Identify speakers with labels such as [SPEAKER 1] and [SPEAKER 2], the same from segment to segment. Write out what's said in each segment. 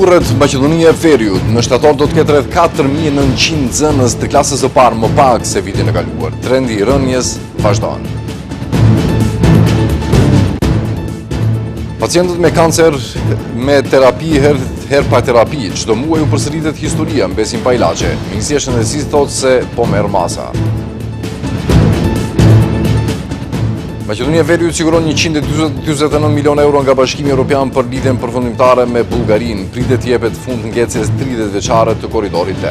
[SPEAKER 1] Durrët, Maqedonia e Veriut, në shtator do të ketë rreth 4900 nxënës të klasës së parë më pak se vitin e kaluar. Trendi i rënjes vazhdon. Pacientët me kancer me terapi herpaterapi çdo muaj u përsëritet historia mbesin pa ilaçe. Ministria e Shëndetësisë thotë se po merr masa. Maqedonia e Veriut siguron 149 milion euro nga Bashkimi Evropian për lidhjen përfundimtare me Bullgarinë. Pritet jepet fund ngecjes 30 vjeçare të korridorit 8.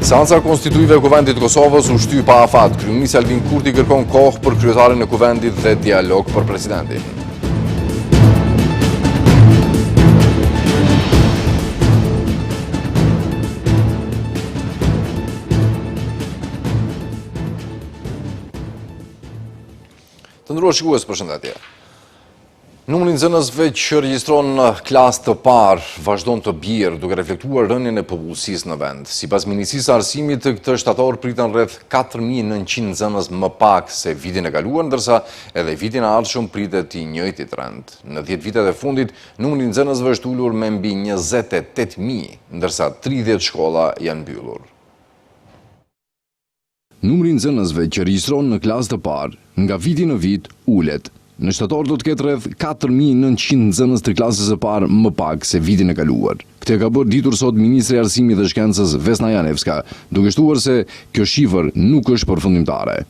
[SPEAKER 1] Seanca konstituive e Kuvendit të Kosovës u shty pa afat. Kryeministri Albin Kurti kërkon kohë për kryetarin e Kuvendit dhe dialog për presidentin. Të nderuar shikues, përshëndetje. Numri i nxënësve që regjistron në klasë të parë vazhdon të bjerë duke reflektuar rënien e popullsisë në vend. Sipas Ministrisë së Arsimit, këtë shtator priten rreth 4900 nxënës më pak se vitin e kaluar, ndërsa edhe vitin e ardhshëm pritet i njëjti trend. Në 10 vitet e fundit, numri i nxënësve është ulur me mbi 28000, ndërsa 30 shkolla janë mbyllur. Numri i nxënësve që regjistron në klasë të parë nga viti në vit ulet. Në shtator do të ketë rreth 4900 nxënës të klasës së parë më pak se vitin e kaluar. Këtë ka bërë ditur sot Ministri i Arsimit dhe Shkencës Vesna Janevska, duke shtuar se kjo shifër nuk është përfundimtare.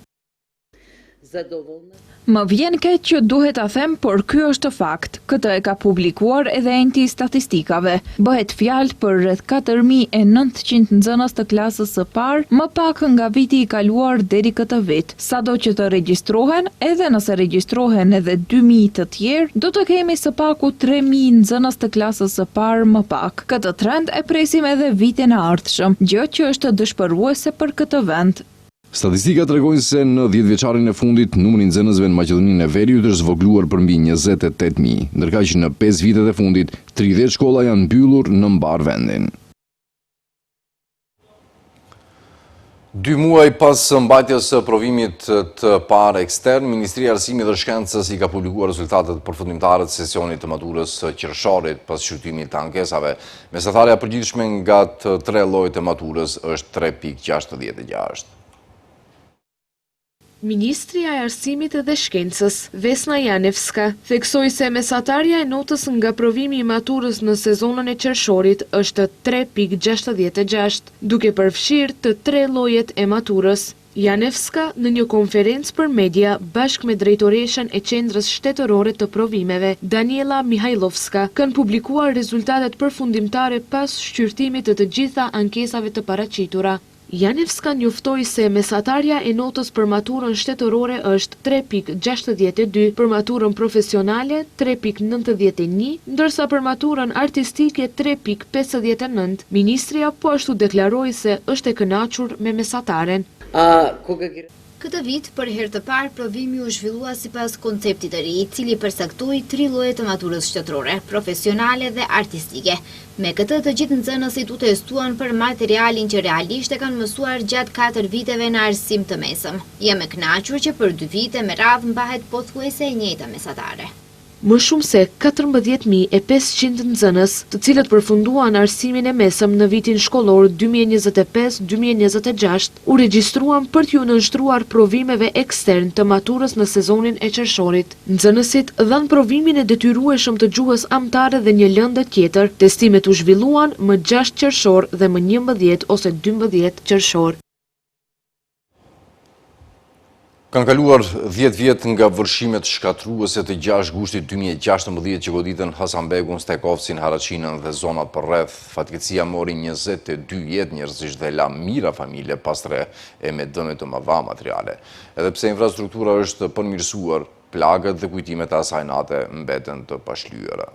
[SPEAKER 2] Më vjen keq që duhet ta them, por ky është fakt. Këtë e ka publikuar edhe enti i statistikave. Bëhet fjalë për rreth 4900 nxënës të klasës së parë, më pak nga viti i kaluar deri këtë vit. Sado që të regjistrohen, edhe nëse regjistrohen edhe 2000 të tjerë, do të kemi së paku 3000 nxënës të klasës së parë më pak. Këtë trend e presim edhe vitin e ardhshëm, gjë që është dëshpëruese për këtë vend.
[SPEAKER 1] Statistikat tregojnë se në 10 vjeçarin e fundit, numri i nxënësve në Maqedoninë e Veriut është zvogluar për mbi 28000, ndërkaq që në 5 vitet e fundit, 30 shkolla janë mbyllur në mbar vendin. 2 muaj pas mbajtjes së provimit të parë ekstern, Ministria e Arsimit dhe Shkencës i ka publikuar rezultatet përfundimtare të sesionit të maturës së qershorit pas shqyrtimit të ankesave. Mesatarja e përgjithshme nga të 3 llojet e maturës është 3.66.
[SPEAKER 3] Ministria e Arsimit dhe Shkencës, Vesna Janevska, theksoi se mesatarja e notës nga provimi i maturës në sezonën e qershorit është 3.66, duke përfshirë të 3 llojet e maturës. Janevska, në një konferencë për media, bashkë me drejtoreshen e Qendrës Shtetërore të Provimeve, Daniela Mihajlovska, kanë publikuar rezultatet përfundimtare pas shqyrtimit të gjitha ankesave të paraqitura. Janevska njoftoi se mesatarja e notës për maturën shtetërore është 3.62, për maturën profesionale 3.91, ndërsa për maturën artistike 3.59. Ministria po ashtu deklaroi se është e kënaqur me mesataren.
[SPEAKER 4] Këtë vit, për herë të parë, provimi u zhvillua sipas konceptit të ri, i cili përcaktoi 3 lloje të maturës shtetërore, profesionale dhe artistike. Me këtë, të gjithë nxënësit u testuan për materialin që realisht e kanë mësuar gjatë 4 viteve në arsim të mesëm. Jam e kënaqur që për 2 vite me radhë mbahet pothuajse e njëjta mesatare.
[SPEAKER 3] Më shumë se 14500 nxënës, të cilët përfunduan arsimin e mesëm në vitin shkollor 2025-2026, u regjistruan për t'ju nënshtruar provimeve ekstern të maturës në sezonin e qershorit. Nxënësit dhanë provimin e detyrueshëm të gjuhës amtare dhe një lëndë tjetër. Testimet u zhvilluan më 6 qershor dhe më 11 ose 12 qershor.
[SPEAKER 1] Kanë kaluar 10 vjet nga vërshimet shkatruese të 6 gushtit 2016 që goditën Hasanbegun, Stajkovcin, Haraçinën dhe zonat përreth. Fatkeqësia mori 22 jetë njerëzish dhe la mira familje pas 3 e me dëme të mëdha materiale. Edhe pse infrastruktura është përmirësuar, plagët dhe kujtimet e asaj nate mbeten të pashlyera.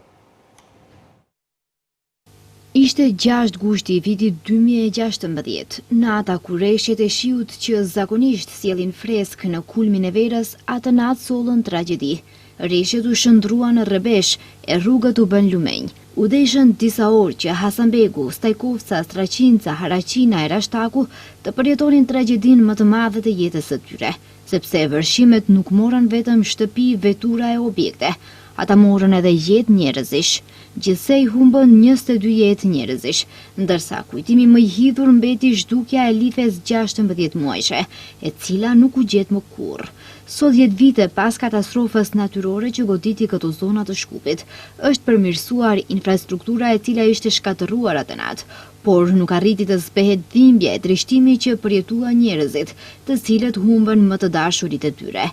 [SPEAKER 4] Ishte 6 gushti i vitit 2016, nata kur reshjet e shiut që zakonisht sjellin fresk në kulmin e verës, atë natë sollën tragjedi. Reshjet u shndruan në rrebesh e rrugët u bën lumenj. U deshën disa orë që Hasanbegu, Stajkovca, Straçinca, Haraçina e Rashtaku të përjetonin tragjedinë më të madhe të jetës së tyre, sepse vërshimet nuk morën vetëm shtëpi, vetura e objekte. Ata morën edhe jetë njerëzish. Gjithsej humbën 22 jetë njerëzish, ndërsa kujtimi më i hidhur mbeti zhdukja e Lifes 16 muajshe, e cila nuk u gjet më kurrë. Sot 10 vite pas katastrofës natyrore që goditi këto zona të Shkupit, është përmirësuar infrastruktura e cila ishte shkatëruar atë natë, por nuk arriti të zbehet dhimbja e trishtimi që përjetua njerëzit, të cilët humbën më të dashurit e tyre.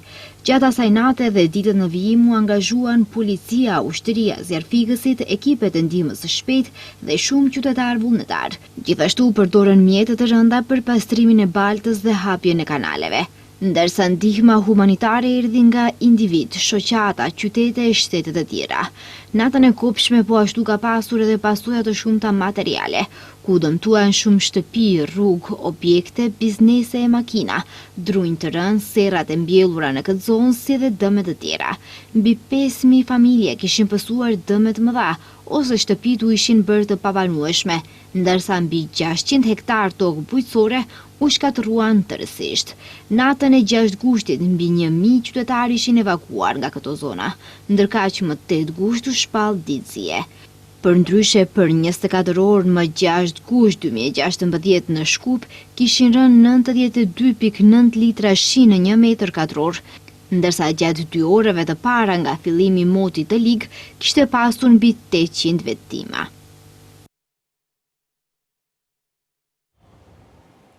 [SPEAKER 4] Gjatë asaj nate dhe ditët në vijim u angazhuan policia, ushtëria, zjarfikësit, ekipet e ndihmës së shpejtë dhe shumë qytetarë vullnetar. Gjithashtu përdorën mjete të rënda për pastrimin e baltës dhe hapjen e kanaleve. Ndërsa ndihma humanitare erdhi nga individ, shoqata, qytete e shtetet e tjera. Natën e kopshme po ashtu ka pasur edhe pasoja të shumta materiale, ku dëmtuan shumë shtëpi, rrugë, objekte, biznese e makina, drunj të rënë, serrat e mbjellura në këtë zonë si dhe dëmet të tjera. Mbi 5.000 familje kishin pësuar dëmet mëdha, ose shtëpit u ishin bërë të pabanueshme, ndërsa mbi 600 hektar tokë bujqësore u shkatëruan tërësisht. Natën e 6 gushtit mbi 1.000 qytetarë ishin evakuar nga këto zona, ndërkaq më 8 gusht u shpall ditësie. Përndryshe për 24 orë më 6 gusht 2016 në Shkup kishin rënë 92.9 litra shi në 1 metër katror, ndërsa gjatë 2 orëve të para nga fillimi i motit të lig kishte pasur mbi 800 vettima.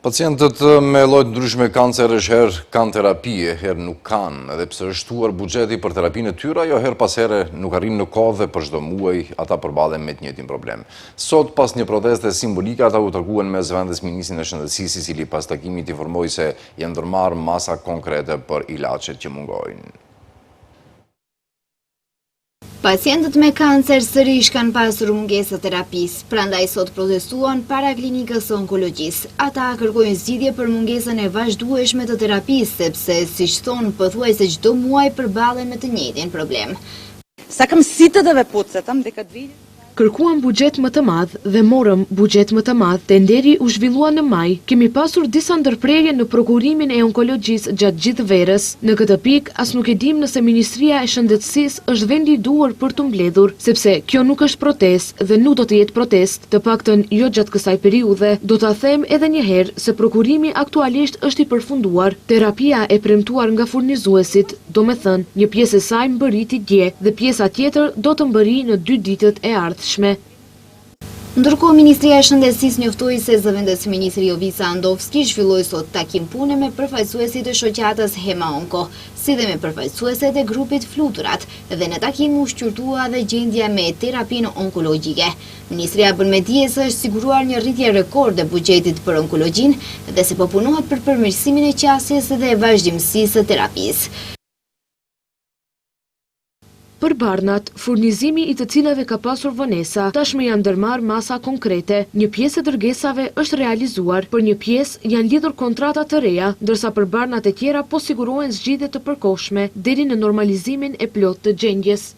[SPEAKER 1] Pacientët me lloje ndryshme kanceresh herë kanë terapi, herë nuk kanë, edhe pse është shtuar buxheti për terapinë e tyre, ajo herë pas here nuk arrin në kohë dhe për çdo muaj ata përballen me të njëjtin problem. Sot pas një proteste simbolike ata u treguan mes vendes ministrin e shëndetësisë, i cili pas takimit informoi se janë ndërmarrë masa konkrete për ilaçet që mungojnë.
[SPEAKER 4] Pacientët me kancer sërish kanë pasur mungesë terapisë, prandaj sot protestuan para klinikës së onkologjisë. Ata kërkojnë zgjidhje për mungesën e vazhdueshme të terapisë, sepse siç thonë pothuajse çdo muaj përballen me të njëjtin problem.
[SPEAKER 5] Сакам сите да ве потсетам дека 2000
[SPEAKER 3] Kërkuam buxhet më të madh dhe morëm buxhet më të madh. Tenderi u zhvillua në maj. Kemi pasur disa ndërprerje në prokurimin e onkologjisë gjatë gjithë verës. Në këtë pikë as nuk e dim nëse Ministria e Shëndetësisë është vendi i duhur për të mbledhur, sepse kjo nuk është protestë dhe nuk do të jetë protestë, të paktën jo gjatë kësaj periudhe. Do ta them edhe një herë se prokurimi aktualisht është i përfunduar. Terapia e premtuar nga furnizuesit, domethënë një pjesë e saj mbërriti dje dhe pjesa tjetër do të mbërri në 2 ditët e ardhshme.
[SPEAKER 4] Ndërkohë, Ministria e Shëndetësisë njoftoi se zëvendës ministri Jovica Andovski zhvilloi sot takim pune me përfaqësuesit e shoqatës Hema Onko, si dhe me përfaqësuesit e grupit Fluturat, dhe në takim u shqyrtua dhe gjendja me terapinë onkologjike. Ministria bën me dije se është siguruar një rritje rekord e buxhetit për onkologjinë dhe se po punohet për përmirësimin e qasjes dhe e vazhdimësisë së terapisë.
[SPEAKER 3] Për barnat, furnizimi i të cilave ka pasur vonesa, tashmë janë ndërmarrë masa konkrete. Një pjesë e dërgesave është realizuar, për një pjesë janë lidhur kontrata të reja, ndërsa për barnat e tjera po sigurohen zgjidhje të përkohshme deri në normalizimin e plot të gjendjes.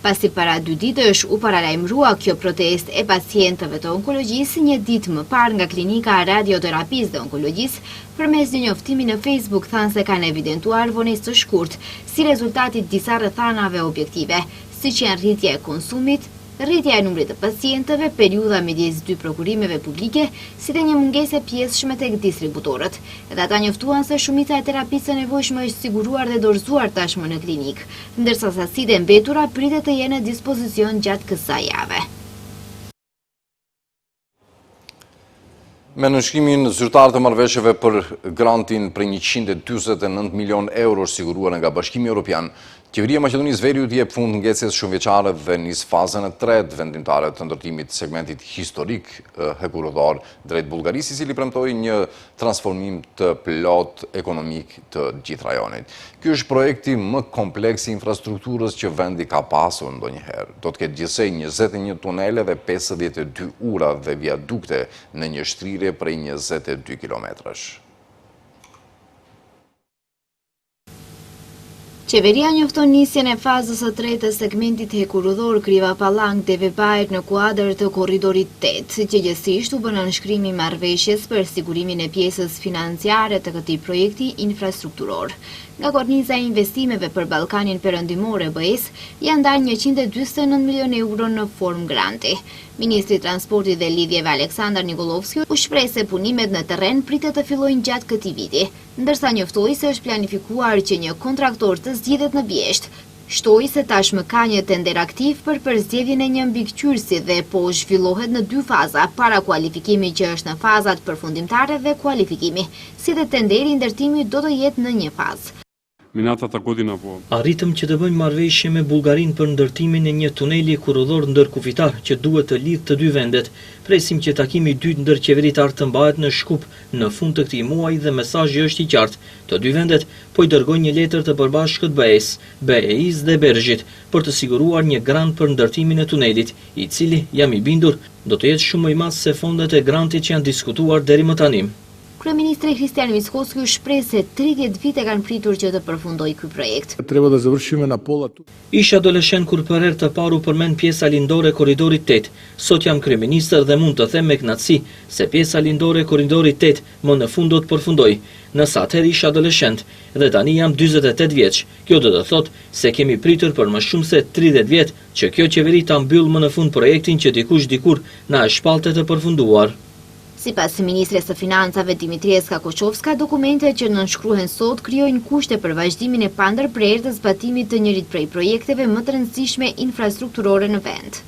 [SPEAKER 4] Pasi para 2 ditësh u paralajmërua kjo protestë e pacientëve të onkologjisë, një ditë më parë nga klinika radioterapisë dhe onkologjisë, përmes një njoftimi në Facebook thanë se kanë evidentuar vonesë të shkurtë, si rezultati disa rrethanave objektive, siç janë rritja e konsumit, rritja e numrit të pacientëve, periudha midis 2 prokurimeve publike, si dhe një mungesë e pjesshme tek distributorët. Edhe ata njoftuan se shumica e terapisë së nevojshme është siguruar dhe dorëzuar tashmë në klinikë, ndërsa sasitë e mbetura pritet të jenë në dispozicion gjatë kësaj jave.
[SPEAKER 1] Me nënshkrimin zyrtar të marrëveshjeve për grantin për 149 milion euro është siguruar nga Bashkimi Evropian, qeveria e Maqedonisë Veriut jep fund ngecjes shumëvjeçare dhe nis fazën e 3 vendimtare të ndërtimit të segmentit historik hekurëdor drejt Bullgarisë, i cili premtoi një transformim të plot ekonomik të gjithë rajonit. Ky është projekti më kompleks i infrastrukturës që vendi ka pasur ndonjëherë. Do të ketë gjithsej 21 tunele dhe 52 ura dhe viadukte në një shtrirje prej 22 kilometrash.
[SPEAKER 4] Qeveria njofton nisjen e fazës së tretë të segmentit hekurudhor Kriva-Pallank-Devebajër në kuadër të korridorit 8, që gjithsesi u bën nënshkrimi i marrëveshjes për sigurimin e pjesës financiare të këtij projekti infrastrukturor. Nga korniza e investimeve për Ballkanin Perëndimor e BE-s janë dalë 149 milionë euro në formë granti. Ministri i Transportit dhe Lidhjeve Aleksandar Nikolovski u shpreh se punimet në terren pritet të fillojnë gjatë këtij viti, ndërsa njoftoi se është planifikuar që një kontraktor të zgjidhet në Bjesht. Shtoi se tashmë ka një tender aktiv për përzgjedhjen e një mbikëqyrësi dhe po zhvillohet në 2 faza, para kualifikimi që është në fazat përfundimtare dhe kualifikimi, si dhe tenderi i ndërtimit do të jetë në një fazë.
[SPEAKER 6] Arritëm që të bëjmë marrëveshje me Bullgarinë për ndërtimin e një tuneli kurudhor ndërkufitar që duhet të lidhë të 2 vendet. Presim që takimi i dytë ndërqeveritar të mbahet në Shkup në fund të këtij muaji dhe mesazhi është i qartë. Të 2 vendet po i dërgojnë një letër të përbashkët BE-s, BE-s dhe Bergjit për të siguruar një grant për ndërtimin e tunelit, i cili, jam i bindur, do të jetë shumë më i madh se fondet e grantit që janë diskutuar deri më tani.
[SPEAKER 4] Kryeministri Kristian Mickoski shpreh se 30 vite kanë pritur që të përfundojë ky projekt.
[SPEAKER 6] Ish adoleshent kur për herë të parë u përmend pjesa lindore e korridorit 8. Sot jam kryeministër dhe mund të them me kënaqësi se pjesa lindore e korridorit 8 më në fund do të përfundojë. Nëse atëherë ish adoleshent dhe tani jam 48 vjeç. Kjo do të thotë se kemi pritur për më shumë se 30 vjet që kjo qeveri ta mbyll më në fund projektin që dikush dikur na e shpallte të përfunduar.
[SPEAKER 4] Sipas ministres së Financave Dimitrieska Koçovska, dokumentet që nënshkruhen sot krijojnë kushte për vazhdimin e pandërprerë të zbatimit të njërit prej projekteve më të rëndësishme infrastrukturore në vend.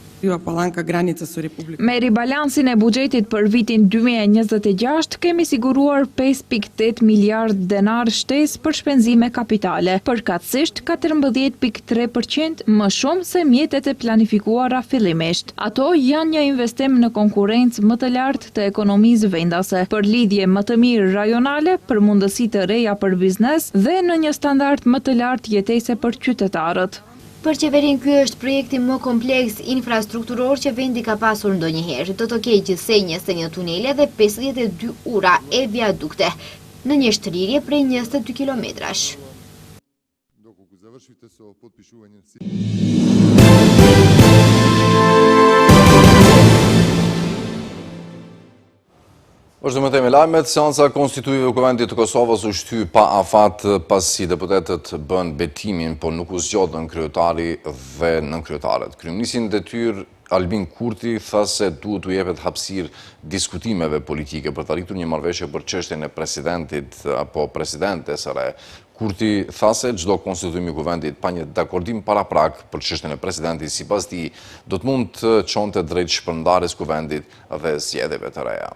[SPEAKER 2] Me ribalansin e buxhetit për vitin 2026, kemi siguruar 5.8 miliard denar shtesë për shpenzime kapitale, përkatësisht 14.3% më shumë se mjetet e planifikuara fillimisht. Ato janë një investim në konkurrencë më të lartë të ekonomisë vendase, për lidhje më të mirë rajonale, për mundësi të reja për biznes dhe në një standard më të lartë jetese për qytetarët.
[SPEAKER 4] Për qeverinë ky është projekti më kompleks infrastrukturor që vendi ka pasur ndonjëherë. Do të ketë gjithsej 21 tunele dhe 52 ura e viadukte në një shtrirje prej 22 kilometrash.
[SPEAKER 1] Është me teme lajmet, seanca konstituive Kuvendit të Kosovës u shty pa afat pasi deputetët bën betimin, por nuk u zgjodhen kryetari dhe nënkryetaret. Kryeministri në detyrë Albin Kurti tha se duhet u jepet hapësirë diskutimeve politike për të arritur një marrëveshje për çështjen e presidentit apo presidentes së re. Kurti tha se çdo konstituim i Kuvendit pa një dakordim paraprak për çështjen e presidentit, sipas tij, do të mund të çonte drejt shpërndarjes Kuvendit dhe zgjedhjeve të reja.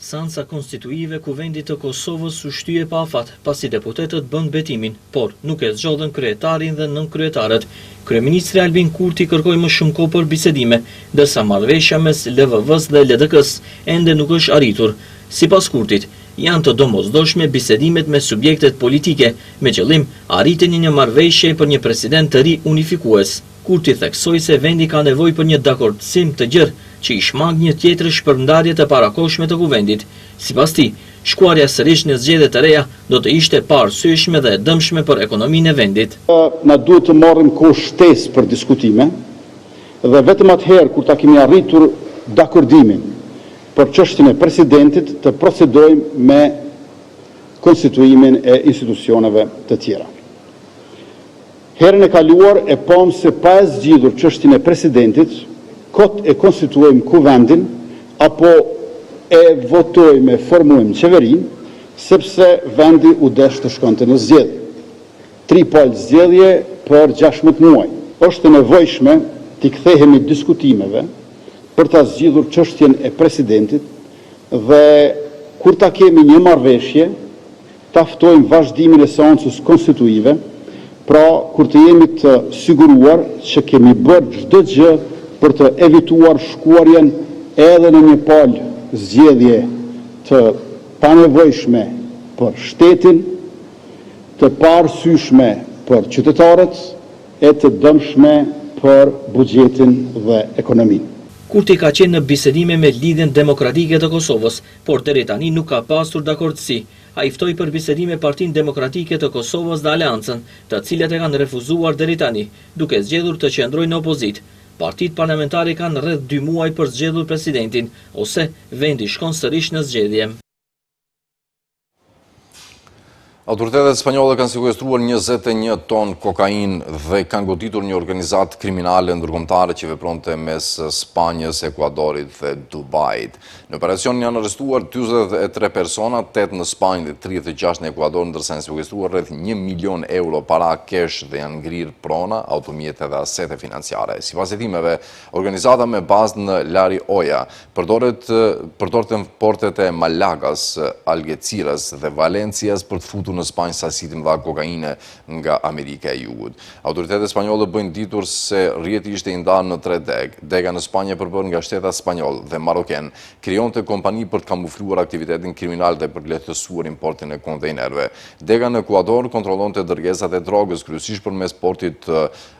[SPEAKER 6] Seanca konstituive Kuvendit të Kosovës u shtye pa afat, pasi deputetët bën betimin, por nuk e zgjodhen kryetarin dhe nënkryetaret. Kryeministri Albin Kurti kërkoi më shumë kohë për bisedime, ndërsa marrëveshja mes LVV-s dhe LDK-s ende nuk është arritur. Sipas Kurtit, janë të domosdoshme bisedimet me subjektet politike, me qëllim arritjen e një marrëveshje për një president të ri unifikues. Kurti theksoi se vendi ka nevojë për një dakordsim të gjerë që i shmang një tjetër shpërndarje të parakohshme të Kuvendit. Sipas tij, shkuarja sërish në zgjedhje të reja do të ishte pa arsyeshme dhe dëmshme për ekonominë e vendit.
[SPEAKER 7] Na duhet të marrim kohë shtesë për diskutime dhe vetëm atëherë kur ta kemi arritur dakordimin për çështjen e presidentit të procedojmë me konstituimin e institucioneve të tjera. Herën e kaluar e pam se pa e zgjidhur çështjen e presidentit, kot e konstituojmë Kuvendin apo e votojmë, formojmë qeverinë, sepse vendi u desh të shkonte në zgjedhje. 3 palë zgjedhje për 16 muaj. Është e nevojshme t'i kthehemi diskutimeve për ta zgjidhur çështjen e presidentit dhe kur ta kemi një marrëveshje, ta ftojmë vazhdimin e seancës konstituive, pra kur të jemi të siguruar që kemi bërë çdo gjë për të evituar shkuarjen edhe në një palë zgjedhje të panevojshme për shtetin, të paarsyeshme për qytetarët e të dëmshme për buxhetin dhe ekonominë.
[SPEAKER 6] Kurti ka qenë në bisedime me Lidhjen Demokratike të Kosovës, por deri tani nuk ka pasur dakordsi. A i ftoi për bisedime Partinë Demokratike të Kosovës dhe Aleancën, të cilat e kanë refuzuar deri tani, duke zgjedhur të qëndrojnë në opozit. Partitë parlamentare kanë rreth 2 muaj për zgjedhur presidentin, ose vendi shkon sërish në zgjedhje.
[SPEAKER 1] Autoritetet spanjolle kanë sekuestruar 21 ton kokain dhe kanë goditur një organizatë kriminale ndërkombëtare që vepronte mes Spanjës, Ekuadorit dhe Dubajit. Në operacion janë arrestuar 43 persona, 8 në Spanjë dhe 36 në Ekuador, ndërsa janë sekuestruar rreth 1 milion euro para kesh dhe janë ngrirë prona, automjete dhe asete financiare. Sipas hetimeve, organizata me bazë në La Rioja përdorte portet e Malagas, Algeciras dhe Valencias për të futur në Spanjë sasitë mëdha kokaine nga Amerika e Jugut. Autoritetet spanjolle bëjnë ditur se rrjeti ishte i ndarë në 3 deg. Dega në Spanjë e përbërë nga shtetat spanjoll dhe maroken krijonte kompani për të kamufluar aktivitetin kriminal dhe për të lehtësuar importin e kontejnerëve. Dega në Ekuador kontrollonte dërgesat e drogës kryesisht përmes portit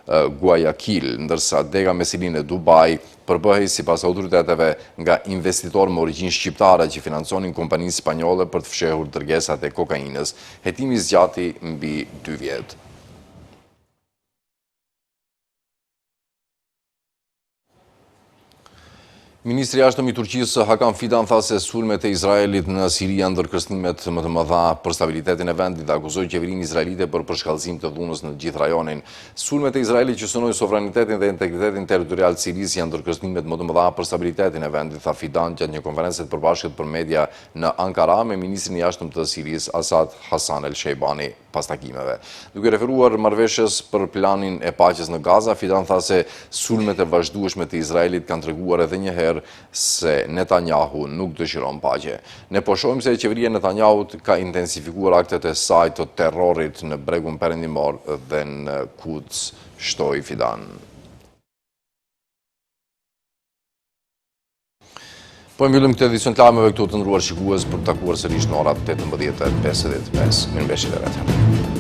[SPEAKER 1] Guayaquil, ndërsa dega me silinë e Dubai përbëhej sipas autoriteteve nga investitorë me origjinë shqiptare që financonin kompaninë spanjolle për të fshehur dërgesat e kokainës. Hetimi zgjati mbi 2 vjet. Ministri i jashtëm i Turqisë Hakan Fidan tha se sulmet e Izraelit në Siri janë ndërkërstimet më të mëdha për stabilitetin e vendit dhe akuzoi qeverinë izraelite për përshkallëzim të dhunës në gjithë rajonin. Sulmet e Izraelit që synojnë sovranitetin dhe integritetin territorial të Sirisë janë ndërkërstimet më të mëdha për stabilitetin e vendit, tha Fidan gjatë një konferencë të përbashkët për media në Ankara me ministrin e jashtëm të Sirisë Asad Hasan el-Sheibani pas takimeve. Duke referuar marrëveshjes për planin e paqes në Gaza, Fidan tha se sulmet e vazhdueshme të Izraelit kanë treguar edhe një herë se Netanyahu nuk dëshiron paqe. Ne po shohim se qeveria e Netanyahut ka intensifikuar aktet e saj të terrorit në bregun perëndimor dhe në Quds, shtoi Fidan. Po mbyllim këtë edicion të lajmeve këtu të nderuar shikues për të takuar sërish në orat 18:55. Mirëmbëjtje.